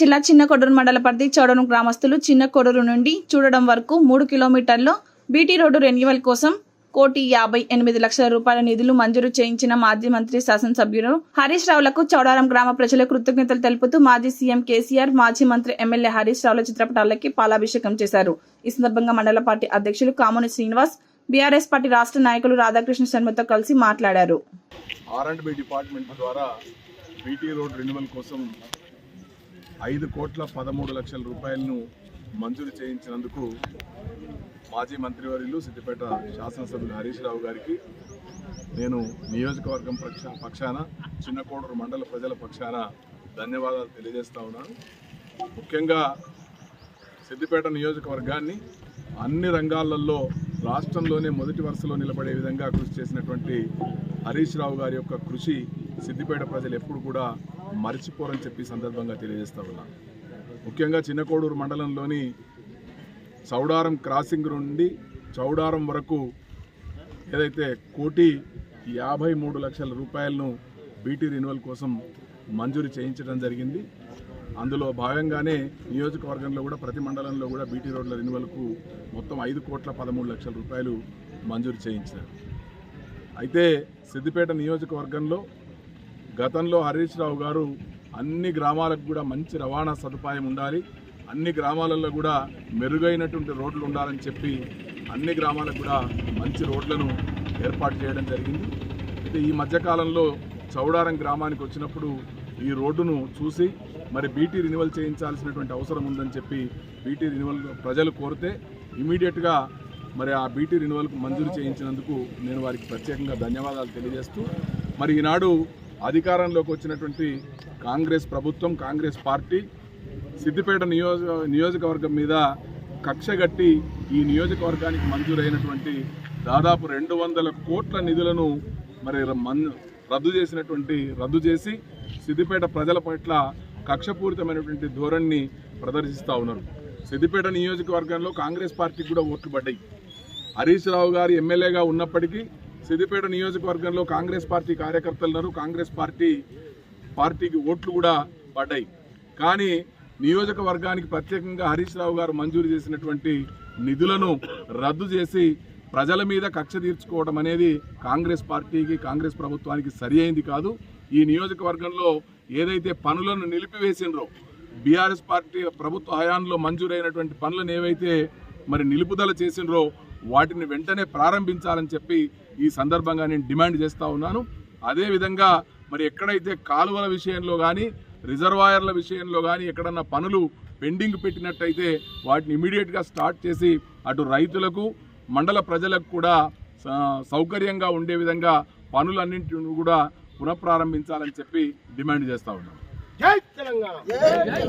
జిల్లా చిన్న కొడూరు మండల పరిధి చౌడవరం గ్రామస్తులు చిన్న కొడూరు నుండి చూడడం వరకు 3 కిలోమీటర్లో బీటీ రోడ్డు రెన్యువల్ కోసం 1,58,00,000 రూపాయల నిధులు మంజూరు చేయించిన మాజీ మంత్రి శాసనసభ్యులు హరీష్ రావులకు చౌడవరం గ్రామ ప్రజలకు కృతజ్ఞతలు తెలుపుతూ మాజీ సీఎం కేసీఆర్, మాజీ మంత్రి ఎమ్మెల్యే హరీష్ రావుల చిత్రపటాలకి పాలాభిషేకం చేశారు. ఈ సందర్భంగా మండల పార్టీ అధ్యక్షులు కామోని శ్రీనివాస్, బీఆర్ఎస్ పార్టీ రాష్ట్ర నాయకులు రాధాకృష్ణ శర్మతో కలిసి మాట్లాడారు. R&B డిపార్ట్మెంట్ ద్వారా బీటీ రోడ్ రెన్యువల్ కోసం 5,13,00,000 రూపాయలను మంజూరు చేయించినందుకు మాజీ మంత్రివర్యులు సిద్దిపేట శాసనసభ్యులు హరీష్ రావు గారికి నేను నియోజకవర్గం పక్షాన చిన్న కొడూరు మండల ప్రజల పక్షాన ధన్యవాదాలు తెలియజేస్తా ఉన్నాను. ముఖ్యంగా సిద్దిపేట నియోజకవర్గాన్ని అన్ని రంగాలలో రాష్ట్రంలోనే మొదటి వరుసలో నిలబడే విధంగా కృషి చేసినటువంటి హరీష్ రావు గారి యొక్క కృషి సిద్దిపేట ప్రజలు ఎప్పుడు కూడా మర్చిపోరని చెప్పి సందర్భంగా తెలియజేస్తా ఉన్నాను. ముఖ్యంగా చిన్న కొడూరు మండలంలోని చౌడారం క్రాసింగ్ నుండి చౌడారం వరకు ఏదైతే 1,53,00,000 రూపాయలను బీటీ రెన్యువల్ కోసం మంజూరు చేయించడం జరిగింది. అందులో భాగంగానే నియోజకవర్గంలో కూడా ప్రతి మండలంలో కూడా బీటీ రోడ్ల రెన్యువల్కు మొత్తం 5,13,00,000 రూపాయలు మంజూరు చేయించారు. అయితే సిద్దిపేట నియోజకవర్గంలో గతంలో హరీష్ రావు గారు అన్ని గ్రామాలకు కూడా మంచి రవాణా సదుపాయం ఉండాలి, అన్ని గ్రామాలలో కూడా మెరుగైనటువంటి రోడ్లు ఉండాలని చెప్పి అన్ని గ్రామాలకు కూడా మంచి రోడ్లను ఏర్పాటు చేయడం జరిగింది. అయితే ఈ మధ్యకాలంలో చౌడారం గ్రామానికి వచ్చినప్పుడు ఈ రోడ్డును చూసి మరి బీటీ రెన్యువల్ చేయించాల్సినటువంటి అవసరం ఉందని చెప్పి బీటీ రెన్యువల్ ప్రజలు కోరితే ఇమీడియట్గా మరి ఆ బీటీ రెన్యువల్కు మంజూరు చేయించినందుకు నేను వారికి ప్రత్యేకంగా ధన్యవాదాలు తెలియజేస్తూ మరి ఈనాడు అధికారంలోకి వచ్చినటువంటి కాంగ్రెస్ ప్రభుత్వం, కాంగ్రెస్ పార్టీ సిద్దిపేట నియోజకవర్గం మీద కక్షగట్టి ఈ నియోజకవర్గానికి మంజూరైనటువంటి దాదాపు 200 కోట్ల నిధులను మరి రద్దు చేసి సిద్దిపేట ప్రజల పట్ల కక్షపూరితమైనటువంటి ధోరణిని ప్రదర్శిస్తూ ఉన్నారు. సిద్దిపేట నియోజకవర్గంలో కాంగ్రెస్ పార్టీకి కూడా ఓట్లు పడ్డాయి. హరీష్ రావు గారు ఎమ్మెల్యేగా ఉన్నప్పటికీ సిద్దిపేట నియోజకవర్గంలో కాంగ్రెస్ పార్టీ కార్యకర్తలు ఉన్నారు, కాంగ్రెస్ పార్టీకి ఓట్లు కూడా పడ్డాయి. కానీ నియోజకవర్గానికి ప్రత్యేకంగా హరీష్ రావు గారు మంజూరు చేసినటువంటి నిధులను రద్దు చేసి ప్రజల మీద కక్ష తీర్చుకోవడం అనేది కాంగ్రెస్ పార్టీకి, కాంగ్రెస్ ప్రభుత్వానికి సరి అయింది కాదు. ఈ నియోజకవర్గంలో ఏదైతే పనులను నిలిపివేసినరో బీఆర్ఎస్ పార్టీ ప్రభుత్వ హయాంలో మంజూరైనటువంటి పనులను ఏవైతే మరి నిలుపుదల చేసినరో వాటిని వెంటనే ప్రారంభించాలని చెప్పి ఈ సందర్భంగా నేను డిమాండ్ చేస్తూ ఉన్నాను. అదేవిధంగా మరి ఎక్కడైతే కాలువల విషయంలో కానీ రిజర్వాయర్ల విషయంలో కానీ ఎక్కడన్నా పనులు పెండింగ్ పెట్టినట్టయితే వాటిని ఇమీడియట్గా స్టార్ట్ చేసి అటు రైతులకు, మండల ప్రజలకు కూడా సౌకర్యంగా ఉండే విధంగా పనులన్నింటిని కూడా పునఃప్రారంభించాలని చెప్పి డిమాండ్ చేస్తూ ఉన్నాను. జై తెలంగాణ.